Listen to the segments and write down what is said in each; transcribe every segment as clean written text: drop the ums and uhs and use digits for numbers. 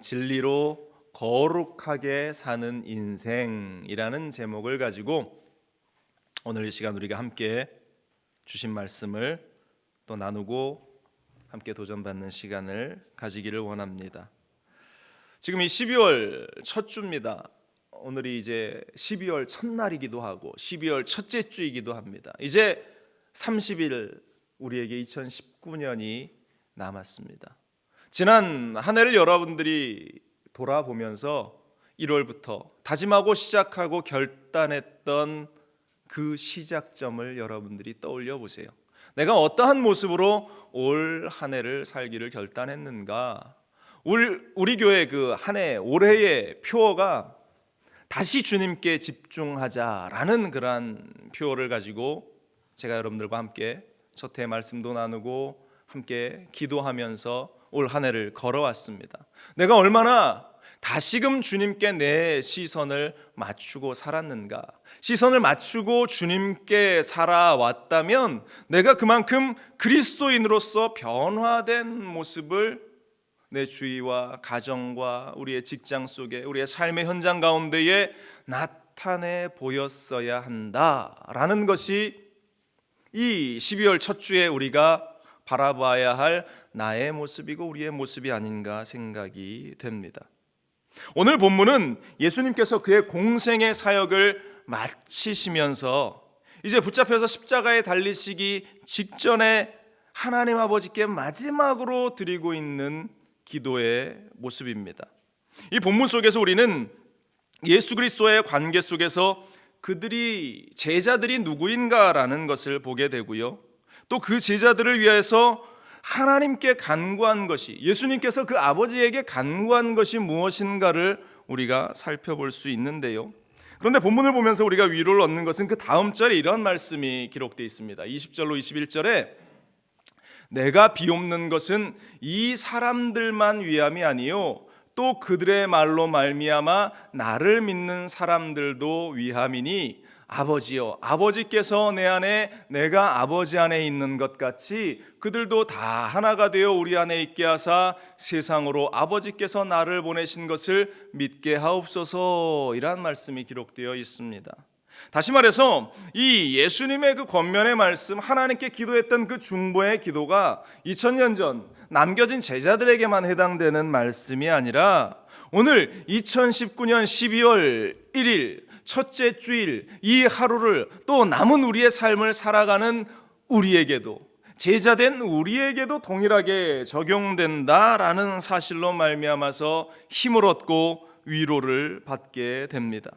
진리로 거룩하게 사는 인생이라는 제목을 가지고 오늘 이 시간 우리가 함께 주신 말씀을 또 나누고 함께 도전받는 시간을 가지기를 원합니다. 지금 이 12월 첫 주입니다. 오늘이 이제 12월 첫날이기도 하고 12월 첫째 주이기도 합니다. 이제 30일 우리에게 2019년이 남았습니다. 지난 한 해를 여러분들이 돌아보면서 1월부터 다짐하고 시작하고 결단했던 그 시작점을 여러분들이 떠올려 보세요. 내가 어떠한 모습으로 올 한 해를 살기를 결단했는가? 우리 교회 그 한 해 올해의 표어가 다시 주님께 집중하자라는 그러한 표어를 가지고 제가 여러분들과 함께 첫 해 말씀도 나누고 함께 기도하면서 올 한 해를 걸어왔습니다. 내가 얼마나 다시금 주님께 내 시선을 맞추고 살았는가? 시선을 맞추고 주님께 살아왔다면 내가 그만큼 그리스도인으로서 변화된 모습을 내 주위와 가정과 우리의 직장 속에 우리의 삶의 현장 가운데에 나타내 보였어야 한다라는 것이 이 12월 첫 주에 우리가 바라봐야 할 나의 모습이고 우리의 모습이 아닌가 생각이 됩니다. 오늘 본문은 예수님께서 그의 공생의 사역을 마치시면서 이제 붙잡혀서 십자가에 달리시기 직전에 하나님 아버지께 마지막으로 드리고 있는 기도의 모습입니다. 이 본문 속에서 우리는 예수 그리스도의 관계 속에서 그들이 제자들이 누구인가라는 것을 보게 되고요. 또 그 제자들을 위해서 하나님께 간구한 것이, 예수님께서 그 아버지에게 간구한 것이 무엇인가를 우리가 살펴볼 수 있는데요. 그런데 본문을 보면서 우리가 위로를 얻는 것은 그 다음 절에 이런 말씀이 기록되어 있습니다. 20절로 21절에 내가 비옵는 것은 이 사람들만 위함이 아니요 또 그들의 말로 말미암아 나를 믿는 사람들도 위함이니 아버지여, 아버지께서 내 안에 내가 아버지 안에 있는 것 같이 그들도 다 하나가 되어 우리 안에 있게 하사 세상으로 아버지께서 나를 보내신 것을 믿게 하옵소서, 이라는 말씀이 기록되어 있습니다. 다시 말해서 이 예수님의 그 권면의 말씀, 하나님께 기도했던 그 중보의 기도가 2000년 전 남겨진 제자들에게만 해당되는 말씀이 아니라 오늘 2019년 12월 1일 첫째 주일 이 하루를 또 남은 우리의 삶을 살아가는 우리에게도, 제자된 우리에게도 동일하게 적용된다라는 사실로 말미암아서 힘을 얻고 위로를 받게 됩니다.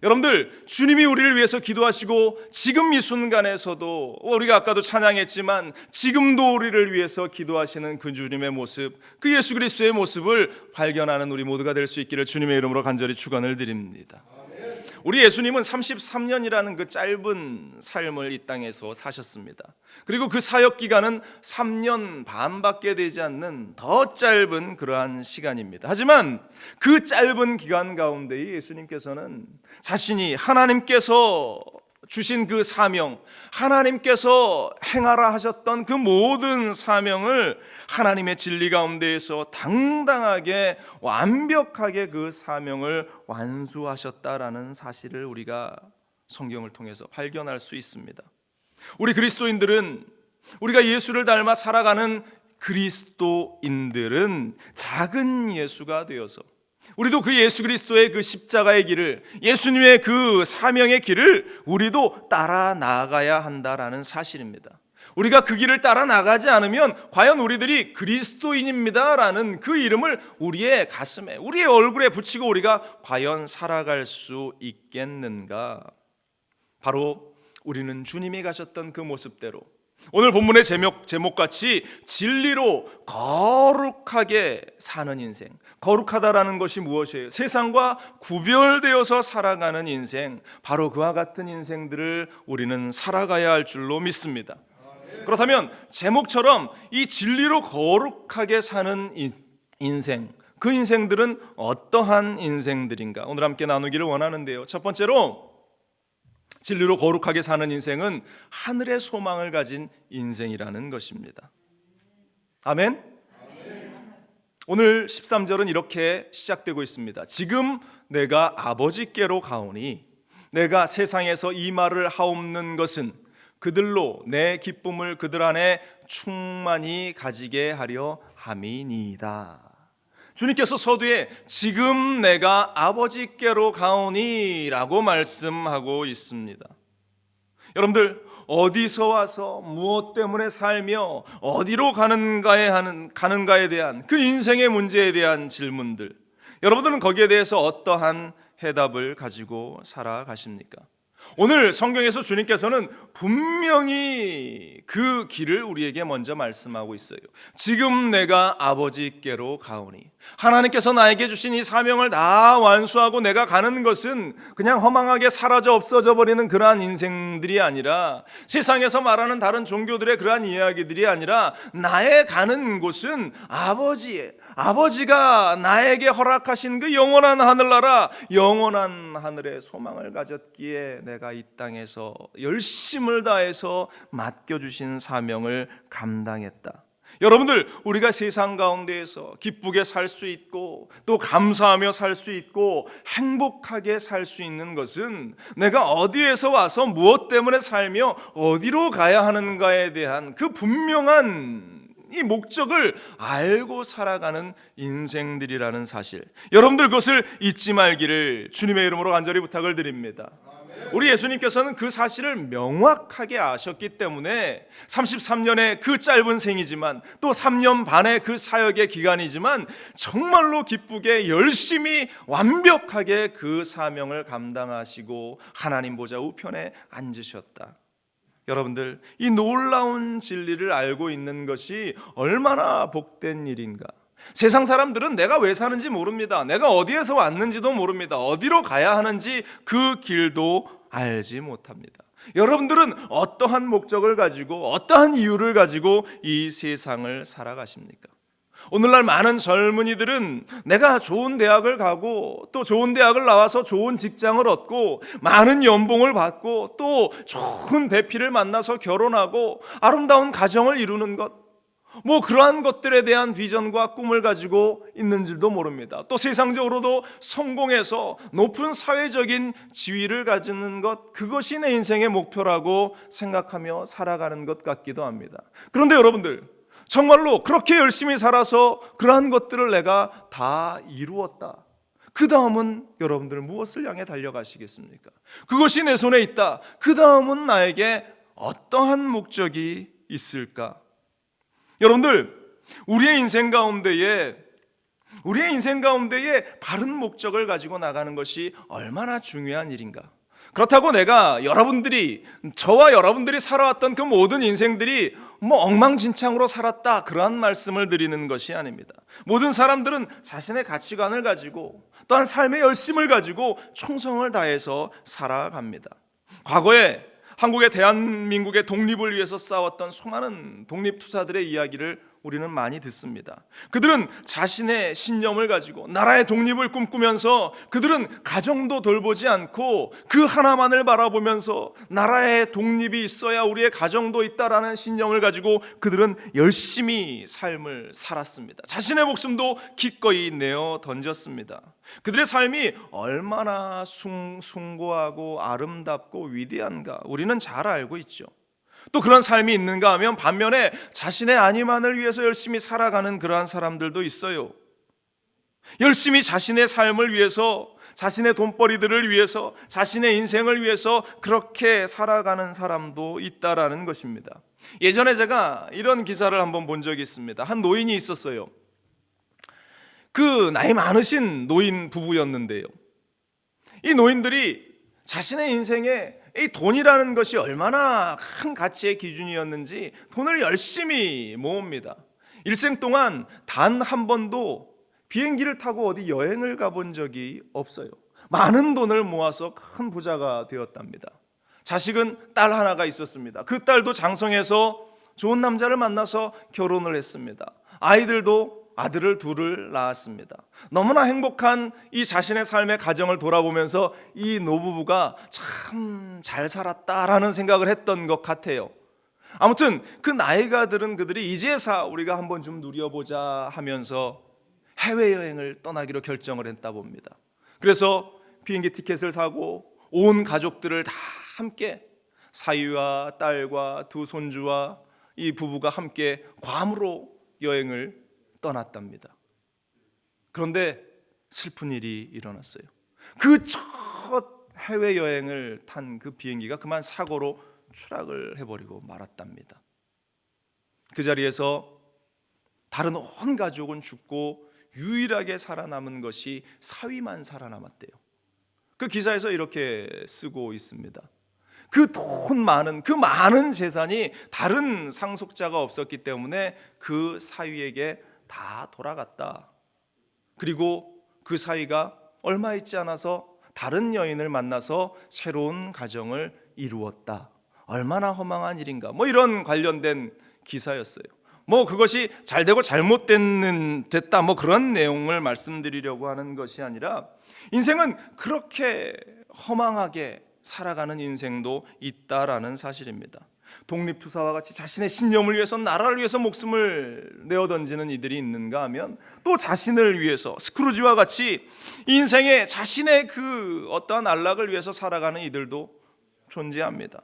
여러분들, 주님이 우리를 위해서 기도하시고 지금 이 순간에서도 우리가 아까도 찬양했지만 지금도 우리를 위해서 기도하시는 그 주님의 모습, 그 예수 그리스도의 모습을 발견하는 우리 모두가 될 수 있기를 주님의 이름으로 간절히 축원을 드립니다. 우리 예수님은 33년이라는 그 짧은 삶을 이 땅에서 사셨습니다. 그리고 그 사역 기간은 3년 반밖에 되지 않는 더 짧은 그러한 시간입니다. 하지만 그 짧은 기간 가운데 예수님께서는 자신이 하나님께서 주신 그 사명, 하나님께서 행하라 하셨던 그 모든 사명을 하나님의 진리 가운데에서 당당하게 완벽하게 그 사명을 완수하셨다라는 사실을 우리가 성경을 통해서 발견할 수 있습니다. 우리 그리스도인들은, 우리가 예수를 닮아 살아가는 그리스도인들은 작은 예수가 되어서 우리도 그 예수 그리스도의 그 십자가의 길을, 예수님의 그 사명의 길을 우리도 따라 나가야 한다라는 사실입니다. 우리가 그 길을 따라 나가지 않으면 과연 우리들이 그리스도인입니다라는 그 이름을 우리의 가슴에, 우리의 얼굴에 붙이고 우리가 과연 살아갈 수 있겠는가? 바로 우리는 주님이 가셨던 그 모습대로 오늘 본문의 제목같이 진리로 거룩하게 사는 인생. 거룩하다라는 것이 무엇이에요? 세상과 구별되어서 살아가는 인생, 바로 그와 같은 인생들을 우리는 살아가야 할 줄로 믿습니다. 그렇다면 제목처럼 이 진리로 거룩하게 사는 인생, 그 인생들은 어떠한 인생들인가? 오늘 함께 나누기를 원하는데요. 첫 번째로 진리로 거룩하게 사는 인생은 하늘의 소망을 가진 인생이라는 것입니다. 아멘? 오늘 13절은 이렇게 시작되고 있습니다. 지금 내가 아버지께로 가오니 내가 세상에서 이 말을 하옵는 것은 그들로 내 기쁨을 그들 안에 충만히 가지게 하려 함이니이다. 주님께서 서두에 지금 내가 아버지께로 가오니 라고 말씀하고 있습니다. 여러분들, 어디서 와서 무엇 때문에 살며 어디로 가는가에 대한 그 인생의 문제에 대한 질문들, 여러분들은 거기에 대해서 어떠한 해답을 가지고 살아가십니까? 오늘 성경에서 주님께서는 분명히 그 길을 우리에게 먼저 말씀하고 있어요. 지금 내가 아버지께로 가오니, 하나님께서 나에게 주신 이 사명을 다 완수하고 내가 가는 것은 그냥 허망하게 사라져 없어져 버리는 그러한 인생들이 아니라, 세상에서 말하는 다른 종교들의 그러한 이야기들이 아니라, 나의 가는 곳은 아버지가 나에게 허락하신 그 영원한 하늘나라, 영원한 하늘의 소망을 가졌기에 내가 이 땅에서 열심을 다해서 맡겨주신 사명을 감당했다. 여러분들, 우리가 세상 가운데에서 기쁘게 살 수 있고 또 감사하며 살 수 있고 행복하게 살 수 있는 것은 내가 어디에서 와서 무엇 때문에 살며 어디로 가야 하는가에 대한 그 분명한 이 목적을 알고 살아가는 인생들이라는 사실, 여러분들 그것을 잊지 말기를 주님의 이름으로 간절히 부탁을 드립니다. 우리 예수님께서는 그 사실을 명확하게 아셨기 때문에 33년의 그 짧은 생이지만 또 3년 반의 그 사역의 기간이지만 정말로 기쁘게 열심히 완벽하게 그 사명을 감당하시고 하나님 보좌 우편에 앉으셨다. 여러분들, 이 놀라운 진리를 알고 있는 것이 얼마나 복된 일인가. 세상 사람들은 내가 왜 사는지 모릅니다. 내가 어디에서 왔는지도 모릅니다. 어디로 가야 하는지 그 길도 알지 못합니다. 여러분들은 어떠한 목적을 가지고 어떠한 이유를 가지고 이 세상을 살아가십니까? 오늘날 많은 젊은이들은 내가 좋은 대학을 가고 또 좋은 대학을 나와서 좋은 직장을 얻고 많은 연봉을 받고 또 좋은 배필을 만나서 결혼하고 아름다운 가정을 이루는 것, 그러한 것들에 대한 비전과 꿈을 가지고 있는 줄도 모릅니다. 또 세상적으로도 성공해서 높은 사회적인 지위를 가지는 것, 그것이 내 인생의 목표라고 생각하며 살아가는 것 같기도 합니다. 그런데 여러분들, 정말로 그렇게 열심히 살아서 그러한 것들을 내가 다 이루었다, 그 다음은 여러분들 무엇을 향해 달려가시겠습니까? 그것이 내 손에 있다, 그 다음은 나에게 어떠한 목적이 있을까? 여러분들, 우리의 인생 가운데에 바른 목적을 가지고 나가는 것이 얼마나 중요한 일인가. 그렇다고 내가 저와 여러분들이 살아왔던 그 모든 인생들이 엉망진창으로 살았다, 그러한 말씀을 드리는 것이 아닙니다. 모든 사람들은 자신의 가치관을 가지고 또한 삶의 열심을 가지고 충성을 다해서 살아갑니다. 과거에 한국의 대한민국의 독립을 위해서 싸웠던 수많은 독립투사들의 이야기를 우리는 많이 듣습니다. 그들은 자신의 신념을 가지고 나라의 독립을 꿈꾸면서 그들은 가정도 돌보지 않고 그 하나만을 바라보면서 나라의 독립이 있어야 우리의 가정도 있다라는 신념을 가지고 그들은 열심히 삶을 살았습니다. 자신의 목숨도 기꺼이 내어 던졌습니다. 그들의 삶이 얼마나 숭고하고 아름답고 위대한가 우리는 잘 알고 있죠. 또 그런 삶이 있는가 하면 반면에 자신의 안위만을 위해서 열심히 살아가는 그러한 사람들도 있어요. 열심히 자신의 삶을 위해서, 자신의 돈벌이들을 위해서, 자신의 인생을 위해서 그렇게 살아가는 사람도 있다라는 것입니다. 예전에 제가 이런 기사를 한번 본 적이 있습니다. 한 노인이 있었어요. 그 나이 많으신 노인 부부였는데요, 이 노인들이 자신의 인생에 이 돈이라는 것이 얼마나 큰 가치의 기준이었는지 돈을 열심히 모읍니다. 일생 동안 단 한 번도 비행기를 타고 어디 여행을 가본 적이 없어요. 많은 돈을 모아서 큰 부자가 되었답니다. 자식은 딸 하나가 있었습니다. 그 딸도 장성해서 좋은 남자를 만나서 결혼을 했습니다. 아이들도 아들을 둘을 낳았습니다. 너무나 행복한 이 자신의 삶의 가정을 돌아보면서 이 노부부가 참 잘 살았다라는 생각을 했던 것 같아요. 아무튼 그 나이가 들은 그들이 이제사 우리가 한번 좀 누려보자 하면서 해외여행을 떠나기로 결정을 했다 봅니다. 그래서 비행기 티켓을 사고 온 가족들을 다 함께, 사위와 딸과 두 손주와 이 부부가 함께 괌으로 여행을 떠났답니다. 그런데 슬픈 일이 일어났어요. 그 첫 해외여행을 탄 그 비행기가 그만 사고로 추락을 해버리고 말았답니다. 그 자리에서 다른 온 가족은 죽고 유일하게 살아남은 것이 사위만 살아남았대요. 그 기사에서 이렇게 쓰고 있습니다. 그 많은 재산이 다른 상속자가 없었기 때문에 그 사위에게 다 돌아갔다. 그리고 그 사위가 얼마 있지 않아서 다른 여인을 만나서 새로운 가정을 이루었다. 얼마나 허망한 일인가. 이런 관련된 기사였어요. 그것이 잘되고 잘못됐다 그런 내용을 말씀드리려고 하는 것이 아니라, 인생은 그렇게 허망하게 살아가는 인생도 있다라는 사실입니다. 독립투사와 같이 자신의 신념을 위해서, 나라를 위해서 목숨을 내어던지는 이들이 있는가 하면, 또 자신을 위해서 스크루지와 같이 인생에 자신의 그 어떠한 안락을 위해서 살아가는 이들도 존재합니다.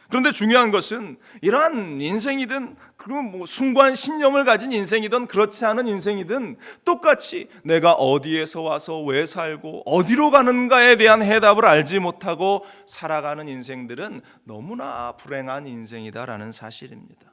그런데 중요한 것은 이러한 인생이든, 그리고 숭고한 신념을 가진 인생이든 그렇지 않은 인생이든 똑같이 내가 어디에서 와서 왜 살고 어디로 가는가에 대한 해답을 알지 못하고 살아가는 인생들은 너무나 불행한 인생이다라는 사실입니다.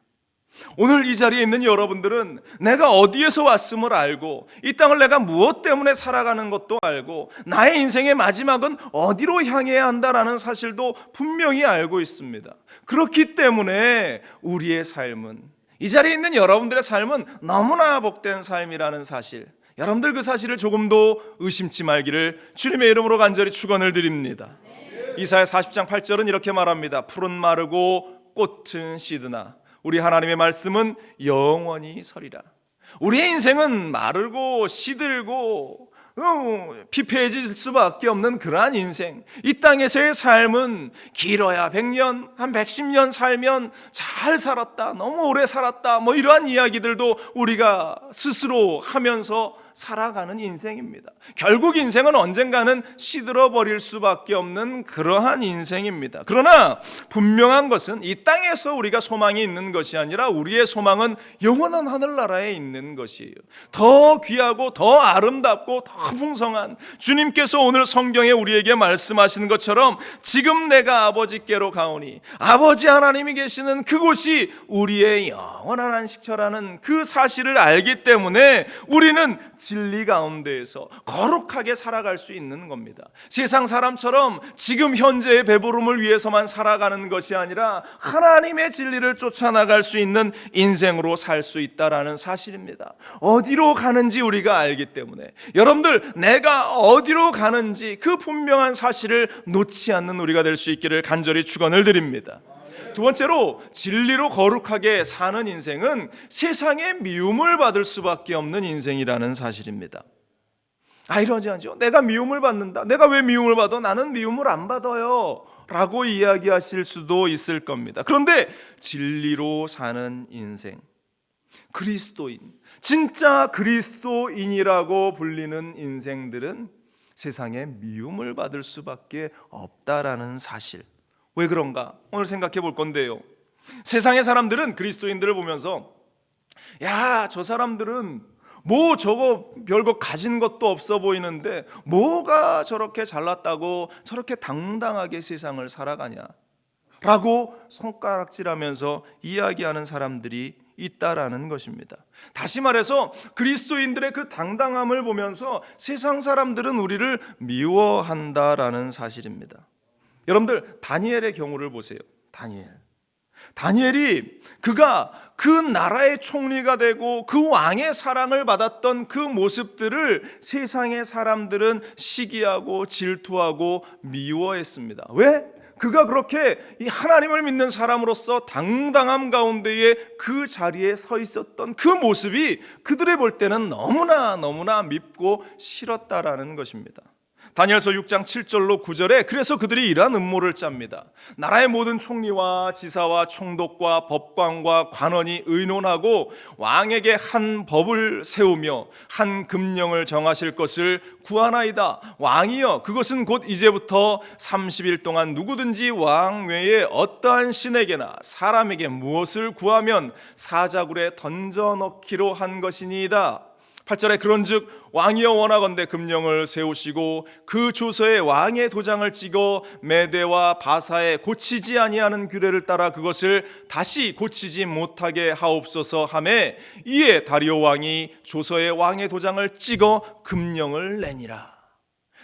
오늘 이 자리에 있는 여러분들은 내가 어디에서 왔음을 알고, 이 땅을 내가 무엇 때문에 살아가는 것도 알고, 나의 인생의 마지막은 어디로 향해야 한다라는 사실도 분명히 알고 있습니다. 그렇기 때문에 우리의 삶은, 이 자리에 있는 여러분들의 삶은 너무나 복된 삶이라는 사실, 여러분들 그 사실을 조금도 의심치 말기를 주님의 이름으로 간절히 축원을 드립니다. 이사야 40장 8절은 이렇게 말합니다. 풀은 마르고 꽃은 시드나 우리 하나님의 말씀은 영원히 서리라. 우리의 인생은 마르고 시들고 피폐해질 수밖에 없는 그러한 인생, 이 땅에서의 삶은 길어야 100년, 한 110년 살면 잘 살았다, 너무 오래 살았다, 이러한 이야기들도 우리가 스스로 하면서 살아가는 인생입니다. 결국 인생은 언젠가는 시들어버릴 수밖에 없는 그러한 인생입니다. 그러나 분명한 것은 이 땅에서 우리가 소망이 있는 것이 아니라 우리의 소망은 영원한 하늘나라에 있는 것이에요. 더 귀하고 더 아름답고 더 풍성한, 주님께서 오늘 성경에 우리에게 말씀하시는 것처럼 지금 내가 아버지께로 가오니 아버지 하나님이 계시는 그곳이 우리의 영원한 안식처라는 그 사실을 알기 때문에 우리는 진리 가운데에서 거룩하게 살아갈 수 있는 겁니다. 세상 사람처럼 지금 현재의 배부름을 위해서만 살아가는 것이 아니라 하나님의 진리를 쫓아나갈 수 있는 인생으로 살 수 있다라는 사실입니다. 어디로 가는지 우리가 알기 때문에, 여러분들 내가 어디로 가는지 그 분명한 사실을 놓지 않는 우리가 될 수 있기를 간절히 축원을 드립니다. 두 번째로, 진리로 거룩하게 사는 인생은 세상의 미움을 받을 수밖에 없는 인생이라는 사실입니다. 아이러니하죠. 내가 미움을 받는다. 내가 왜 미움을 받아? 나는 미움을 안 받아요 라고 이야기하실 수도 있을 겁니다. 그런데 진리로 사는 인생, 그리스도인, 진짜 그리스도인이라고 불리는 인생들은 세상에 미움을 받을 수밖에 없다라는 사실. 왜 그런가? 오늘 생각해 볼 건데요. 세상의 사람들은 그리스도인들을 보면서, 야, 저 사람들은 저거 별거 가진 것도 없어 보이는데 뭐가 저렇게 잘났다고 저렇게 당당하게 세상을 살아가냐 라고 손가락질하면서 이야기하는 사람들이 있다라는 것입니다. 다시 말해서 그리스도인들의 그 당당함을 보면서 세상 사람들은 우리를 미워한다라는 사실입니다. 여러분들 다니엘의 경우를 보세요. 다니엘이 그가 그 나라의 총리가 되고 그 왕의 사랑을 받았던 그 모습들을 세상의 사람들은 시기하고 질투하고 미워했습니다. 왜? 그가 그렇게 이 하나님을 믿는 사람으로서 당당함 가운데에 그 자리에 서 있었던 그 모습이 그들이 볼 때는 너무나 밉고 싫었다라는 것입니다. 다니엘서 6장 7절로 9절에 그래서 그들이 이러한 음모를 짭니다. 나라의 모든 총리와 지사와 총독과 법관과 관원이 의논하고 왕에게 한 법을 세우며 한 금령을 정하실 것을 구하나이다. 왕이여, 그것은 곧 이제부터 30일 동안 누구든지 왕 외에 어떠한 신에게나 사람에게 무엇을 구하면 사자굴에 던져넣기로 한 것이니이다. 8절에 그런즉 왕이여 원하건대 금령을 세우시고 그 조서에 왕의 도장을 찍어 메대와 바사에 고치지 아니하는 규례를 따라 그것을 다시 고치지 못하게 하옵소서 하매 이에 다리오 왕이 조서에 왕의 도장을 찍어 금령을 내니라.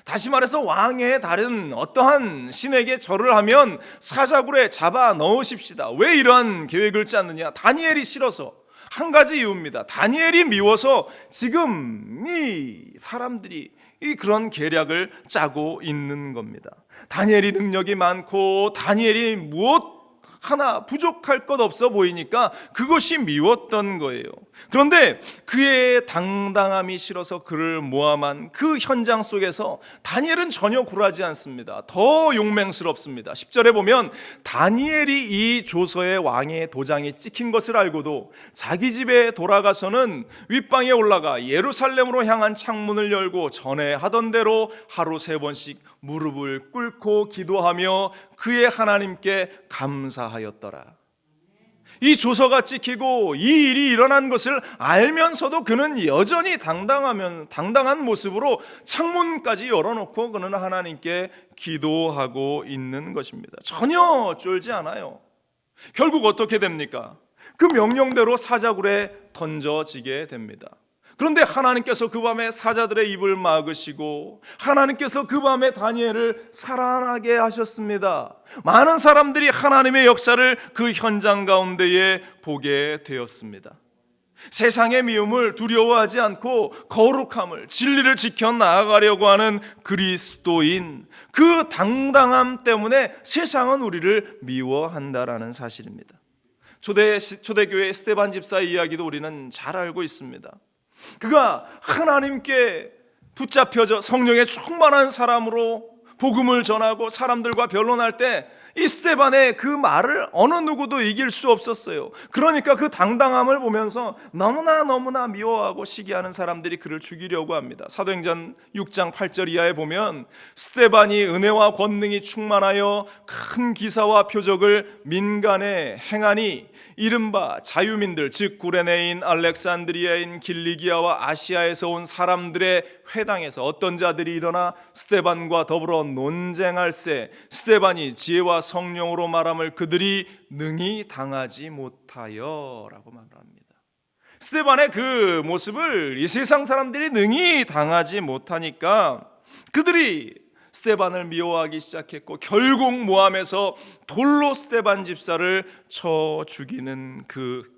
다시 말해서 왕의 다른 어떠한 신에게 절을 하면 사자굴에 잡아 넣으십시다. 왜 이러한 계획을 짰느냐? 다니엘이 싫어서. 한 가지 이유입니다. 다니엘이 미워서 지금 이 사람들이 그런 계략을 짜고 있는 겁니다. 다니엘이 능력이 많고 다니엘이 무엇 하나 부족할 것 없어 보이니까 그것이 미웠던 거예요. 그런데 그의 당당함이 싫어서 그를 모함한 그 현장 속에서 다니엘은 전혀 굴하지 않습니다. 더 용맹스럽습니다. 10절에 보면 다니엘이 이 조서에 왕의 도장이 찍힌 것을 알고도 자기 집에 돌아가서는 윗방에 올라가 예루살렘으로 향한 창문을 열고 전에 하던 대로 하루 3번씩 무릎을 꿇고 기도하며 그의 하나님께 감사하였더라. 이 조서가 찍히고 이 일이 일어난 것을 알면서도 그는 여전히 당당한 모습으로 창문까지 열어놓고 그는 하나님께 기도하고 있는 것입니다. 전혀 쫄지 않아요. 결국 어떻게 됩니까? 그 명령대로 사자굴에 던져지게 됩니다. 그런데 하나님께서 그 밤에 사자들의 입을 막으시고 하나님께서 그 밤에 다니엘을 살아나게 하셨습니다. 많은 사람들이 하나님의 역사를 그 현장 가운데에 보게 되었습니다. 세상의 미움을 두려워하지 않고 거룩함을, 진리를 지켜 나아가려고 하는 그리스도인, 그 당당함 때문에 세상은 우리를 미워한다라는 사실입니다. 초대교회 스데반 집사의 이야기도 우리는 잘 알고 있습니다. 그가 하나님께 붙잡혀져 성령에 충만한 사람으로 복음을 전하고 사람들과 변론할 때 이 스데반의 그 말을 어느 누구도 이길 수 없었어요. 그러니까 그 당당함을 보면서 너무나 미워하고 시기하는 사람들이 그를 죽이려고 합니다. 사도행전 6장 8절 이하에 보면 스데반이 은혜와 권능이 충만하여 큰 기사와 표적을 민간에 행하니 이른바 자유민들, 즉 구레네인, 알렉산드리아인, 길리기아와 아시아에서 온 사람들의 회당에서 어떤 자들이 일어나 스데반과 더불어 논쟁할세 스데반이 지혜와 성령으로 말함을 그들이 능히 당하지 못하여 라고 말합니다. 스데반의 그 모습을 이 세상 사람들이 능히 당하지 못하니까 그들이 스데반을 미워하기 시작했고 결국 모함에서 돌로 스데반 집사를 쳐 죽이는 그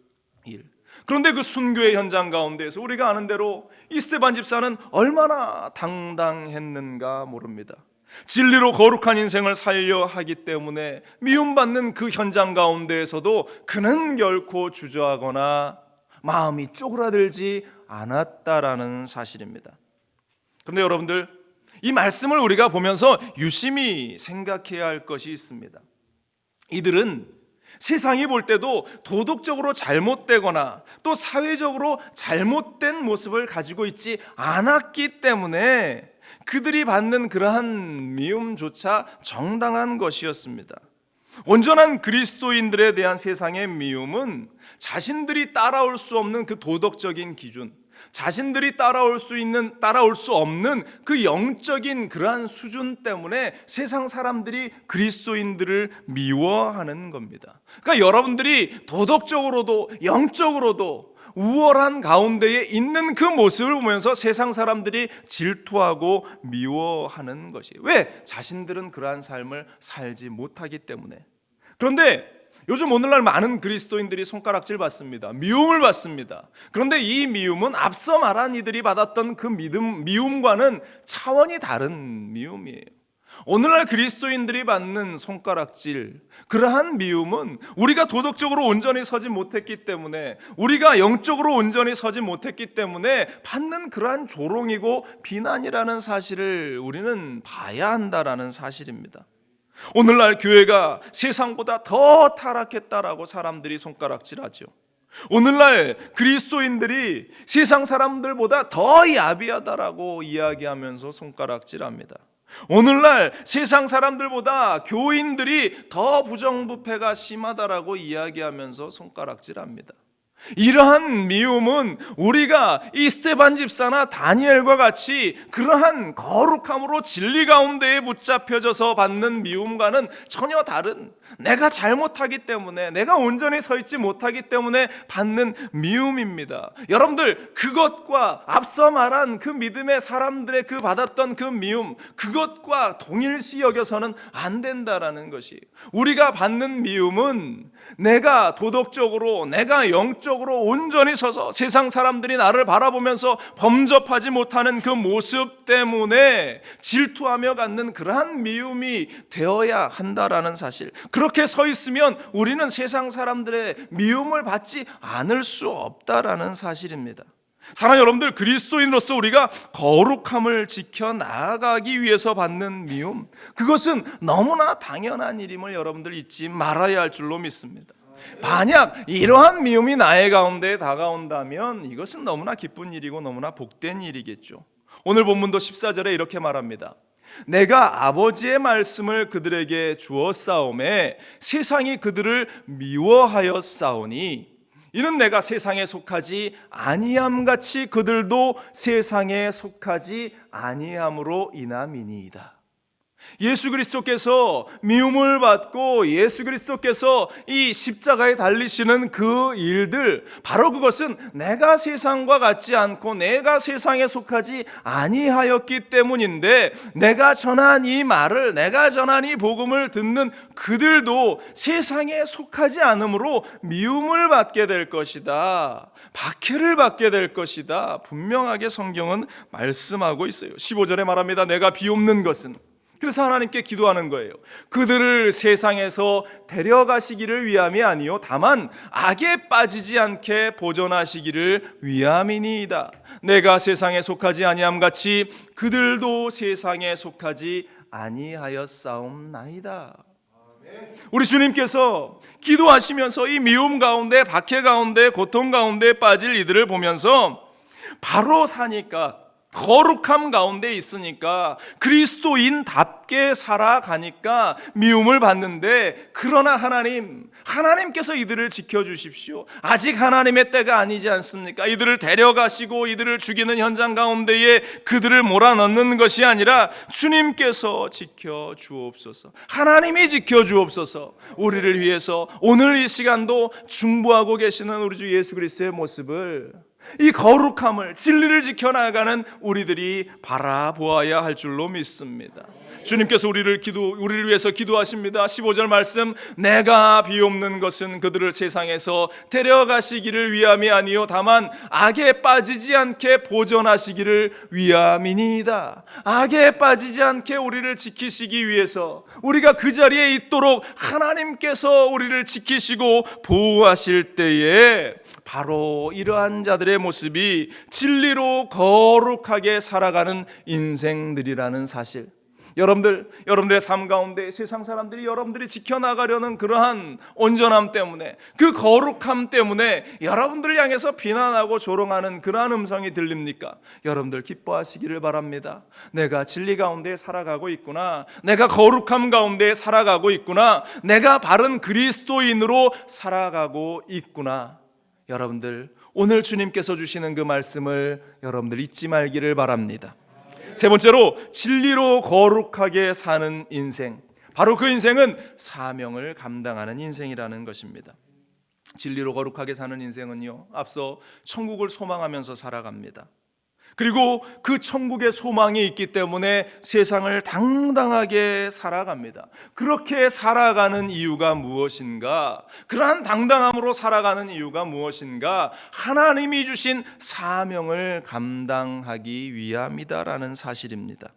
일. 그런데 그 순교의 현장 가운데에서 우리가 아는 대로 이 스데반 집사는 얼마나 당당했는가 모릅니다. 진리로 거룩한 인생을 살려 하기 때문에 미움받는 그 현장 가운데에서도 그는 결코 주저하거나 마음이 쪼그라들지 않았다라는 사실입니다. 그런데 여러분들, 이 말씀을 우리가 보면서 유심히 생각해야 할 것이 있습니다. 이들은 세상이 볼 때도 도덕적으로 잘못되거나 또 사회적으로 잘못된 모습을 가지고 있지 않았기 때문에 그들이 받는 그러한 미움조차 정당한 것이었습니다. 온전한 그리스도인들에 대한 세상의 미움은 자신들이 따라올 수 없는 그 도덕적인 기준, 자신들이 따라올 수 없는 그 영적인 그러한 수준 때문에 세상 사람들이 그리스도인들을 미워하는 겁니다. 그러니까 여러분들이 도덕적으로도 영적으로도 우월한 가운데에 있는 그 모습을 보면서 세상 사람들이 질투하고 미워하는 것이에요. 왜? 자신들은 그러한 삶을 살지 못하기 때문에. 그런데 요즘 오늘날 많은 그리스도인들이 손가락질 받습니다. 미움을 받습니다. 그런데 이 미움은 앞서 말한 이들이 받았던 그 미움과는 차원이 다른 미움이에요. 오늘날 그리스도인들이 받는 손가락질, 그러한 미움은 우리가 도덕적으로 온전히 서지 못했기 때문에, 우리가 영적으로 온전히 서지 못했기 때문에 받는 그러한 조롱이고 비난이라는 사실을 우리는 봐야 한다라는 사실입니다. 오늘날 교회가 세상보다 더 타락했다라고 사람들이 손가락질하죠. 오늘날 그리스도인들이 세상 사람들보다 더 야비하다라고 이야기하면서 손가락질합니다. 오늘날 세상 사람들보다 교인들이 더 부정부패가 심하다라고 이야기하면서 손가락질합니다. 이러한 미움은 우리가 이 스데반 집사나 다니엘과 같이 그러한 거룩함으로 진리 가운데에 붙잡혀져서 받는 미움과는 전혀 다른, 내가 잘못하기 때문에, 내가 온전히 서 있지 못하기 때문에 받는 미움입니다. 여러분들, 그것과 앞서 말한 그 믿음의 사람들의 그 받았던 그 미움, 그것과 동일시 여겨서는 안 된다라는 것이, 우리가 받는 미움은 내가 도덕적으로, 내가 영적으로 온전히 서서 세상 사람들이 나를 바라보면서 범접하지 못하는 그 모습 때문에 질투하며 갖는 그러한 미움이 되어야 한다라는 사실, 그렇게 서 있으면 우리는 세상 사람들의 미움을 받지 않을 수 없다라는 사실입니다. 사랑하는 여러분들, 그리스도인으로서 우리가 거룩함을 지켜 나아가기 위해서 받는 미움, 그것은 너무나 당연한 일임을 여러분들 잊지 말아야 할 줄로 믿습니다. 만약 이러한 미움이 나의 가운데 다가온다면 이것은 너무나 기쁜 일이고 너무나 복된 일이겠죠. 오늘 본문도 14절에 이렇게 말합니다. 내가 아버지의 말씀을 그들에게 주었사오매 세상이 그들을 미워하였사오니 이는 내가 세상에 속하지 아니함같이 그들도 세상에 속하지 아니함으로 인함이니이다. 예수 그리스도께서 미움을 받고 예수 그리스도께서 이 십자가에 달리시는 그 일들, 바로 그것은 내가 세상과 같지 않고 내가 세상에 속하지 아니하였기 때문인데, 내가 전한 이 말을, 내가 전한 이 복음을 듣는 그들도 세상에 속하지 않으므로 미움을 받게 될 것이다, 박해를 받게 될 것이다, 분명하게 성경은 말씀하고 있어요. 15절에 말합니다. 내가 비옵는 것은, 그래서 하나님께 기도하는 거예요. 그들을 세상에서 데려가시기를 위함이 아니요 다만 악에 빠지지 않게 보존하시기를 위함이니이다. 내가 세상에 속하지 아니함같이 그들도 세상에 속하지 아니하였사옵나이다. 우리 주님께서 기도하시면서 이 미움 가운데, 박해 가운데, 고통 가운데 빠질 이들을 보면서 바로 사니까, 거룩함 가운데 있으니까, 그리스도인답게 살아가니까 미움을 받는데, 그러나 하나님께서 이들을 지켜주십시오. 아직 하나님의 때가 아니지 않습니까? 이들을 데려가시고 이들을 죽이는 현장 가운데에 그들을 몰아넣는 것이 아니라 주님께서 지켜주옵소서, 하나님이 지켜주옵소서. 우리를 위해서 오늘 이 시간도 중보하고 계시는 우리 주 예수 그리스도의 모습을, 이 거룩함을, 진리를 지켜나가는 우리들이 바라보아야 할 줄로 믿습니다. 주님께서 우리를 위해서 기도하십니다. 15절 말씀, 내가 비옵는 것은 그들을 세상에서 데려가시기를 위함이 아니요 다만 악에 빠지지 않게 보존하시기를 위함이니이다. 악에 빠지지 않게 우리를 지키시기 위해서, 우리가 그 자리에 있도록 하나님께서 우리를 지키시고 보호하실 때에 바로 이러한 자들의 모습이 진리로 거룩하게 살아가는 인생들이라는 사실, 여러분들의 삶 가운데 세상 사람들이 여러분들이 지켜나가려는 그러한 온전함 때문에, 그 거룩함 때문에 여러분들을 향해서 비난하고 조롱하는 그러한 음성이 들립니까? 여러분들 기뻐하시기를 바랍니다. 내가 진리 가운데 살아가고 있구나, 내가 거룩함 가운데 살아가고 있구나, 내가 바른 그리스도인으로 살아가고 있구나. 여러분들, 오늘 주님께서 주시는 그 말씀을 여러분들 잊지 말기를 바랍니다. 세 번째로, 진리로 거룩하게 사는 인생, 바로 그 인생은 사명을 감당하는 인생이라는 것입니다. 진리로 거룩하게 사는 인생은요, 앞서 천국을 소망하면서 살아갑니다. 그리고 그 천국의 소망이 있기 때문에 세상을 당당하게 살아갑니다. 그렇게 살아가는 이유가 무엇인가? 그러한 당당함으로 살아가는 이유가 무엇인가? 하나님이 주신 사명을 감당하기 위함이다라는 사실입니다.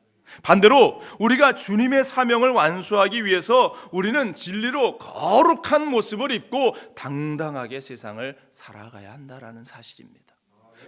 반대로 우리가 주님의 사명을 완수하기 위해서 우리는 진리로 거룩한 모습을 입고 당당하게 세상을 살아가야 한다라는 사실입니다.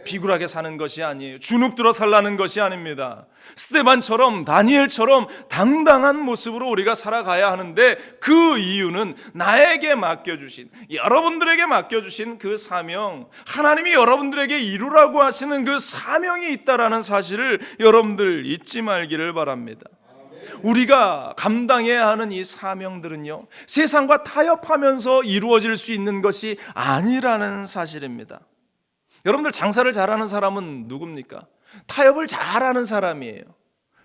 비굴하게 사는 것이 아니에요. 주눅들어 살라는 것이 아닙니다. 스데반처럼 다니엘처럼 당당한 모습으로 우리가 살아가야 하는데, 그 이유는 나에게 맡겨주신, 여러분들에게 맡겨주신 그 사명, 하나님이 여러분들에게 이루라고 하시는 그 사명이 있다라는 사실을 여러분들 잊지 말기를 바랍니다. 우리가 감당해야 하는 이 사명들은요, 세상과 타협하면서 이루어질 수 있는 것이 아니라는 사실입니다. 여러분들 장사를 잘하는 사람은 누굽니까? 타협을 잘하는 사람이에요.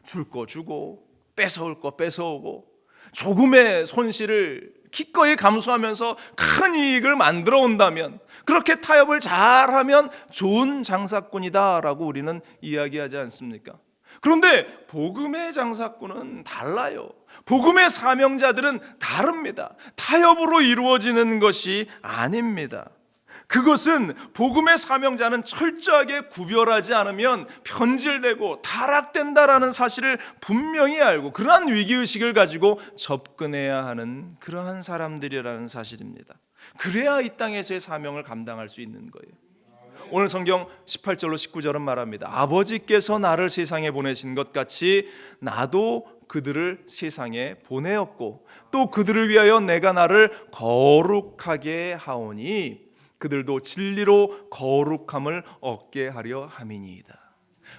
줄 거 주고 뺏어올 거 뺏어오고 조금의 손실을 기꺼이 감수하면서 큰 이익을 만들어 온다면, 그렇게 타협을 잘하면 좋은 장사꾼이다라고 우리는 이야기하지 않습니까? 그런데 복음의 장사꾼은 달라요. 복음의 사명자들은 다릅니다. 타협으로 이루어지는 것이 아닙니다. 그것은 복음의 사명자는 철저하게 구별하지 않으면 편질되고 타락된다라는 사실을 분명히 알고 그러한 위기의식을 가지고 접근해야 하는 그러한 사람들이라는 사실입니다. 그래야 이 땅에서의 사명을 감당할 수 있는 거예요. 오늘 성경 18절로 19절은 말합니다. 아버지께서 나를 세상에 보내신 것 같이 나도 그들을 세상에 보내었고 또 그들을 위하여 내가 나를 거룩하게 하오니 그들도 진리로 거룩함을 얻게 하려 함이니이다.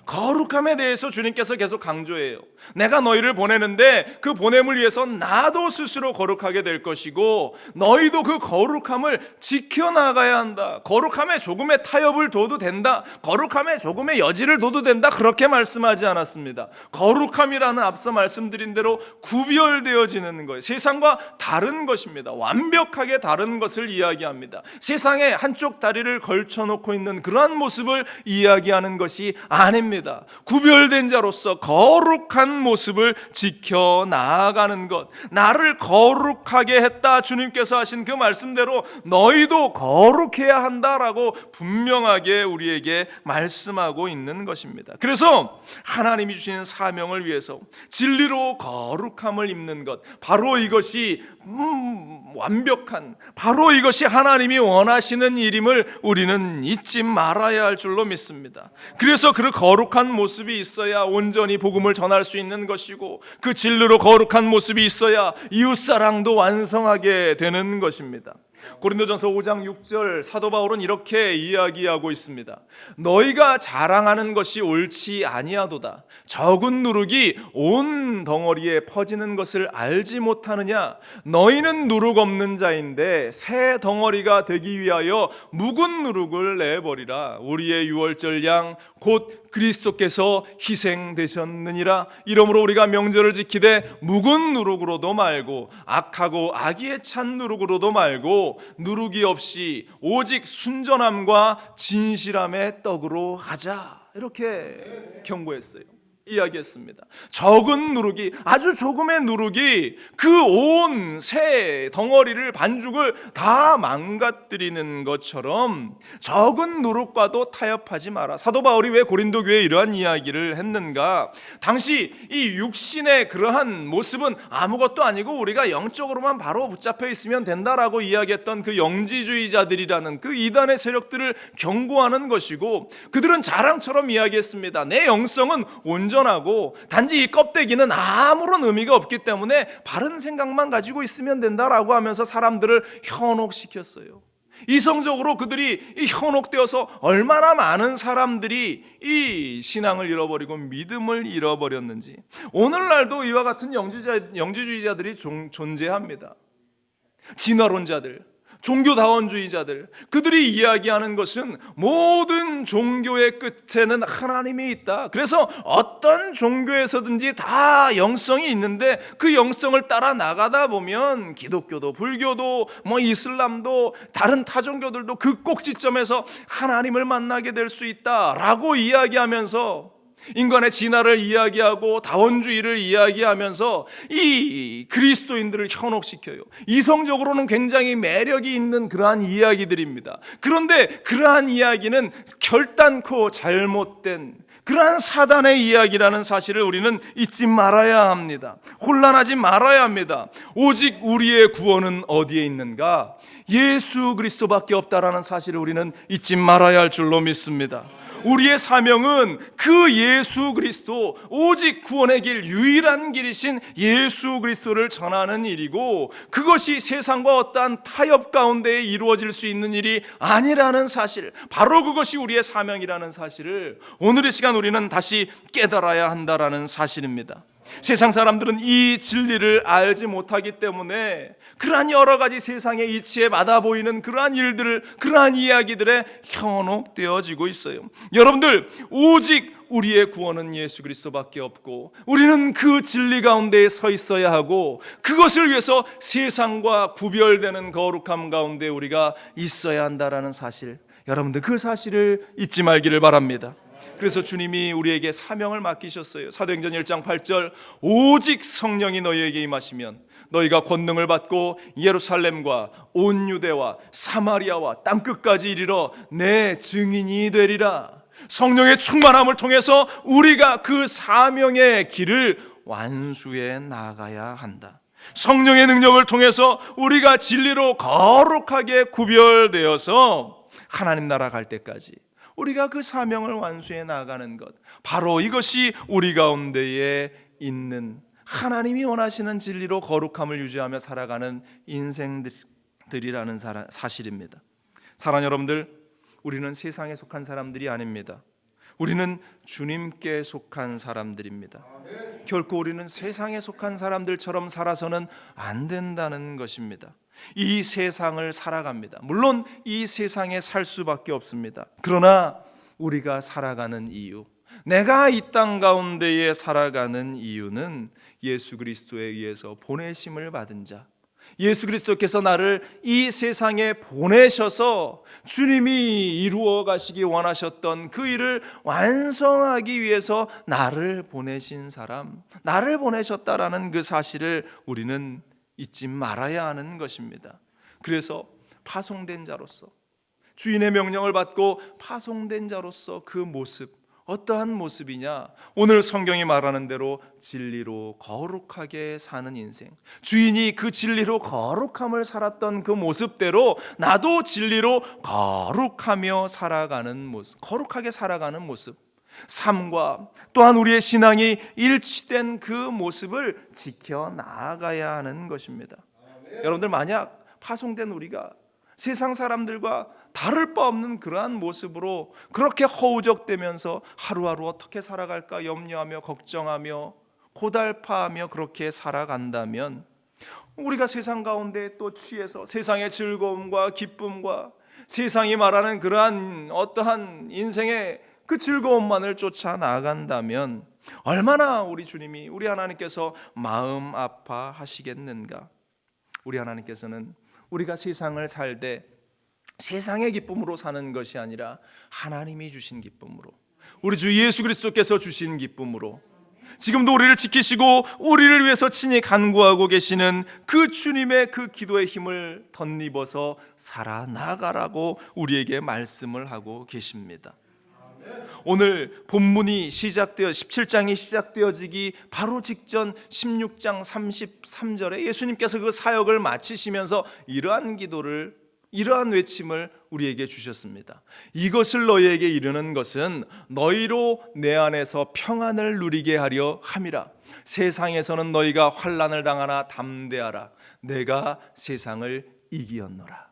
거룩함에 대해서 주님께서 계속 강조해요. 내가 너희를 보내는데 그 보냄을 위해서 나도 스스로 거룩하게 될 것이고 너희도 그 거룩함을 지켜나가야 한다. 거룩함에 조금의 타협을 둬도 된다. 거룩함에 조금의 여지를 둬도 된다. 그렇게 말씀하지 않았습니다. 거룩함이라는 앞서 말씀드린 대로 구별되어지는 거예요. 세상과 다른 것입니다. 완벽하게 다른 것을 이야기합니다. 세상에 한쪽 다리를 걸쳐놓고 있는 그러한 모습을 이야기하는 것이 아닙니다. 구별된 자로서 거룩한 모습을 지켜 나아가는 것, 나를 거룩하게 했다 주님께서 하신 그 말씀대로 너희도 거룩해야 한다라고 분명하게 우리에게 말씀하고 있는 것입니다. 그래서 하나님이 주신 사명을 위해서 진리로 거룩함을 입는 것, 바로 이것이 완벽한, 바로 이것이 하나님이 원하시는 일임을 우리는 잊지 말아야 할 줄로 믿습니다. 그래서 그 거룩한 모습이 있어야 온전히 복음을 전할 수 있는 것이고, 그 진리로 거룩한 모습이 있어야 이웃사랑도 완성하게 되는 것입니다. 고린도전서 5장 6절 사도 바울은 이렇게 이야기하고 있습니다. 너희가 자랑하는 것이 옳지 아니하도다. 적은 누룩이 온 덩어리에 퍼지는 것을 알지 못하느냐. 너희는 누룩 없는 자인데 새 덩어리가 되기 위하여 묵은 누룩을 내버리라. 우리의 유월절 양 곧 그리스도께서 희생되셨느니라. 이러므로 우리가 명절을 지키되 묵은 누룩으로도 말고 악하고 악의에 찬 누룩으로도 말고 누룩이 없이 오직 순전함과 진실함의 떡으로 하자. 이렇게 경고했어요. 이야기했습니다. 적은 누룩이, 아주 조금의 누룩이 그 온 새 덩어리를, 반죽을 다 망가뜨리는 것처럼 적은 누룩과도 타협하지 마라. 사도 바울이 왜 고린도 교회에 이러한 이야기를 했는가? 당시 이 육신의 그러한 모습은 아무것도 아니고 우리가 영적으로만 바로 붙잡혀 있으면 된다라고 이야기했던 그 영지주의자들이라는 그 이단의 세력들을 경고하는 것이고, 그들은 자랑처럼 이야기했습니다. 내 영성은 온전하고 단지 이 껍데기는 아무런 의미가 없기 때문에 바른 생각만 가지고 있으면 된다라고 하면서 사람들을 현혹시켰어요. 이성적으로 그들이 현혹되어서 얼마나 많은 사람들이 이 신앙을 잃어버리고 믿음을 잃어버렸는지, 오늘날도 이와 같은 영지주의자들이 존재합니다. 진화론자들, 종교다원주의자들, 그들이 이야기하는 것은 모든 종교의 끝에는 하나님이 있다. 그래서 어떤 종교에서든지 다 영성이 있는데 그 영성을 따라 나가다 보면 기독교도 불교도 이슬람도 다른 타종교들도 그 꼭지점에서 하나님을 만나게 될 수 있다라고 이야기하면서 인간의 진화를 이야기하고 다원주의를 이야기하면서 이 그리스도인들을 현혹시켜요. 이성적으로는 굉장히 매력이 있는 그러한 이야기들입니다. 그런데 그러한 이야기는 결단코 잘못된, 그러한 사단의 이야기라는 사실을 우리는 잊지 말아야 합니다. 혼란하지 말아야 합니다. 오직 우리의 구원은 어디에 있는가? 예수 그리스도밖에 없다라는 사실을 우리는 잊지 말아야 할 줄로 믿습니다. 우리의 사명은 그 예수 그리스도, 오직 구원의 길, 유일한 길이신 예수 그리스도를 전하는 일이고, 그것이 세상과 어떠한 타협 가운데 이루어질 수 있는 일이 아니라는 사실, 바로 그것이 우리의 사명이라는 사실을 오늘 이 시간 우리는 다시 깨달아야 한다라는 사실입니다. 세상 사람들은 이 진리를 알지 못하기 때문에 그러한 여러 가지 세상의 이치에 맞아 보이는 그러한 일들을, 그러한 이야기들에 현혹되어지고 있어요. 여러분들, 오직 우리의 구원은 예수 그리스도밖에 없고, 우리는 그 진리 가운데에 서 있어야 하고, 그것을 위해서 세상과 구별되는 거룩함 가운데 우리가 있어야 한다라는 사실, 여러분들 그 사실을 잊지 말기를 바랍니다. 그래서 주님이 우리에게 사명을 맡기셨어요. 사도행전 1장 8절, 오직 성령이 너희에게 임하시면 너희가 권능을 받고 예루살렘과 온 유대와 사마리아와 땅끝까지 이르러 내 증인이 되리라. 성령의 충만함을 통해서 우리가 그 사명의 길을 완수해 나가야 한다. 성령의 능력을 통해서 우리가 진리로 거룩하게 구별되어서 하나님 나라 갈 때까지 우리가 그 사명을 완수해 나가는 것, 바로 이것이 우리 가운데에 있는 하나님이 원하시는 진리로 거룩함을 유지하며 살아가는 인생들이라는 사실입니다. 사랑하는 여러분들, 우리는 세상에 속한 사람들이 아닙니다. 우리는 주님께 속한 사람들입니다. 결코 우리는 세상에 속한 사람들처럼 살아서는 안 된다는 것입니다. 이 세상을 살아갑니다. 물론 이 세상에 살 수밖에 없습니다. 그러나 우리가 살아가는 이유, 내가 이 땅 가운데에 살아가는 이유는 예수 그리스도에 의해서 보내심을 받은 자, 예수 그리스도께서 나를 이 세상에 보내셔서 주님이 이루어 가시기 원하셨던 그 일을 완성하기 위해서 나를 보내신 사람, 나를 보내셨다라는 그 사실을 우리는 잊지 말아야 하는 것입니다. 그래서 파송된 자로서, 주인의 명령을 받고 파송된 자로서 그 모습, 어떠한 모습이냐? 오늘 성경이 말하는 대로 진리로 거룩하게 사는 인생, 주인이 그 진리로 거룩함을 살았던 그 모습대로 나도 진리로 거룩하며 살아가는 모습, 거룩하게 살아가는 모습, 삶과 또한 우리의 신앙이 일치된 그 모습을 지켜나가야 하는 것입니다. 여러분들, 만약 파송된 우리가 세상 사람들과 다를 바 없는 그러한 모습으로 그렇게 허우적대면서 하루하루 어떻게 살아갈까 염려하며 걱정하며 고달파하며 그렇게 살아간다면, 우리가 세상 가운데 또 취해서 세상의 즐거움과 기쁨과 세상이 말하는 그러한 어떠한 인생의 그 즐거움만을 쫓아 나간다면 얼마나 우리 주님이, 우리 하나님께서 마음 아파하시겠는가. 우리 하나님께서는 우리가 세상을 살되 세상의 기쁨으로 사는 것이 아니라 하나님이 주신 기쁨으로, 우리 주 예수 그리스도께서 주신 기쁨으로, 지금도 우리를 지키시고 우리를 위해서 친히 간구하고 계시는 그 주님의 그 기도의 힘을 덧입어서 살아나가라고 우리에게 말씀을 하고 계십니다. 오늘 본문이 시작되어 17장이 시작되어지기 바로 직전 16장 33절에 예수님께서 그 사역을 마치시면서 이러한 기도를, 이러한 외침을 우리에게 주셨습니다. 이것을 너희에게 이르는 것은 너희로 내 안에서 평안을 누리게 하려 함이라. 세상에서는 너희가 환난을 당하나 담대하라. 내가 세상을 이기었노라.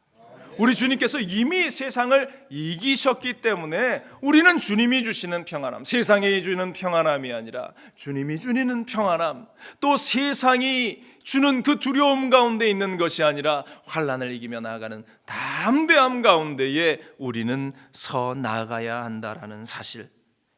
우리 주님께서 이미 세상을 이기셨기 때문에 우리는 주님이 주시는 평안함, 세상이 주는 평안함이 아니라 주님이 주시는 평안함, 또 세상이 주는 그 두려움 가운데 있는 것이 아니라 환난을 이기며 나아가는 담대함 가운데에 우리는 서 나가야 한다라는 사실.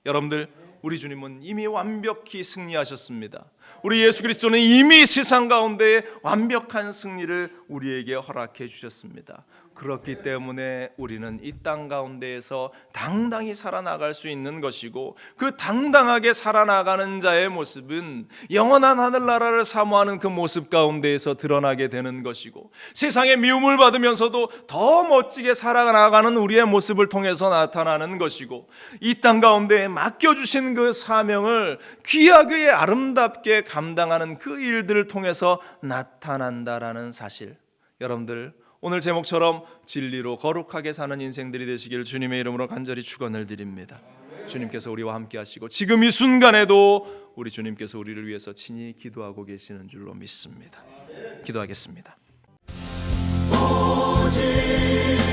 여러분들, 우리 주님은 이미 완벽히 승리하셨습니다. 우리 예수 그리스도는 이미 세상 가운데에 완벽한 승리를 우리에게 허락해 주셨습니다. 그렇기 때문에 우리는 이 땅 가운데에서 당당히 살아나갈 수 있는 것이고, 그 당당하게 살아나가는 자의 모습은 영원한 하늘나라를 사모하는 그 모습 가운데에서 드러나게 되는 것이고, 세상의 미움을 받으면서도 더 멋지게 살아나가는 우리의 모습을 통해서 나타나는 것이고, 이 땅 가운데 맡겨주신 그 사명을 귀하게 아름답게 감당하는 그 일들을 통해서 나타난다라는 사실, 여러분들 오늘 제목처럼 진리로 거룩하게 사는 인생들이 되시기를 주님의 이름으로 간절히 축원을 드립니다. 주님께서 우리와 함께 하시고 지금 이 순간에도 우리 주님께서 우리를 위해서 친히 기도하고 계시는 줄로 믿습니다. 기도하겠습니다. 오직